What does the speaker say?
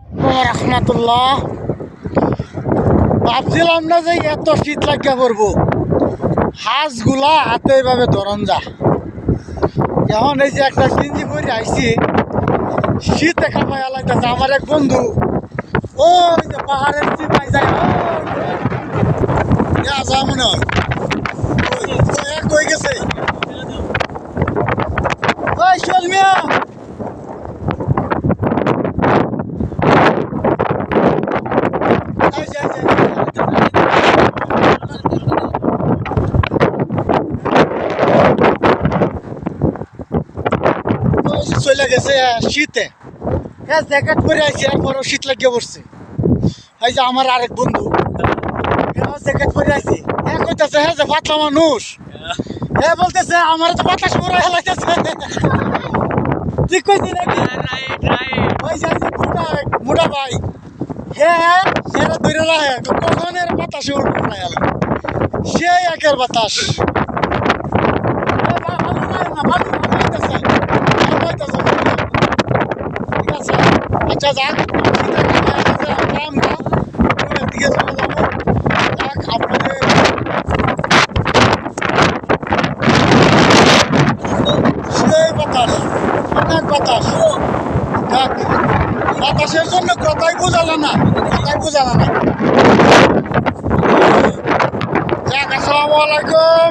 রহমতুল্লাহ। ভাবছিলাম না যে এত শীত লাগিয়া পড়বো, হাঁসগুলা হাতে এভাবে ধরন যা। এখন এই যে একটা গেঞ্জি পরে আইছি, শীতে কামাইয়া লাগতেছে। আমার এক বন্ধু ওই যে পাহাড়ের চিপাই যায়, যা মনে হয় কই গেছে ওই শোল মিয়া। চলে গেছে শীতে, জ্যাকেট পরে আইছে, এরপরও শীত লাগিয়ে পড়ছে। এই যে আমার আরেক বন্ধু জ্যাকেট পরে আইছে, হ্যাঁ কইতেছে হ্যাঁ যে পাতলা মানুষ, হ্যাঁ বলতেছে আমার তো বাতাস পরে হেলাইতেছে। ঠিক কইছি নাকি? ওই যে মোটা ভাই, হ্যাঁ এরা ধরে রাখে কখন এর বাতাসে উঠবে না, সে একের বাতাস। ঠিক আছে, আচ্ছা যাক, দিকে চলে যাবো। যাক আপনাদের সেই বাতাস, অনেক বাতাস। যাক, বাতাসের জন্য কথাই বোঝালো না, যাক আসসালামু আলাইকুম।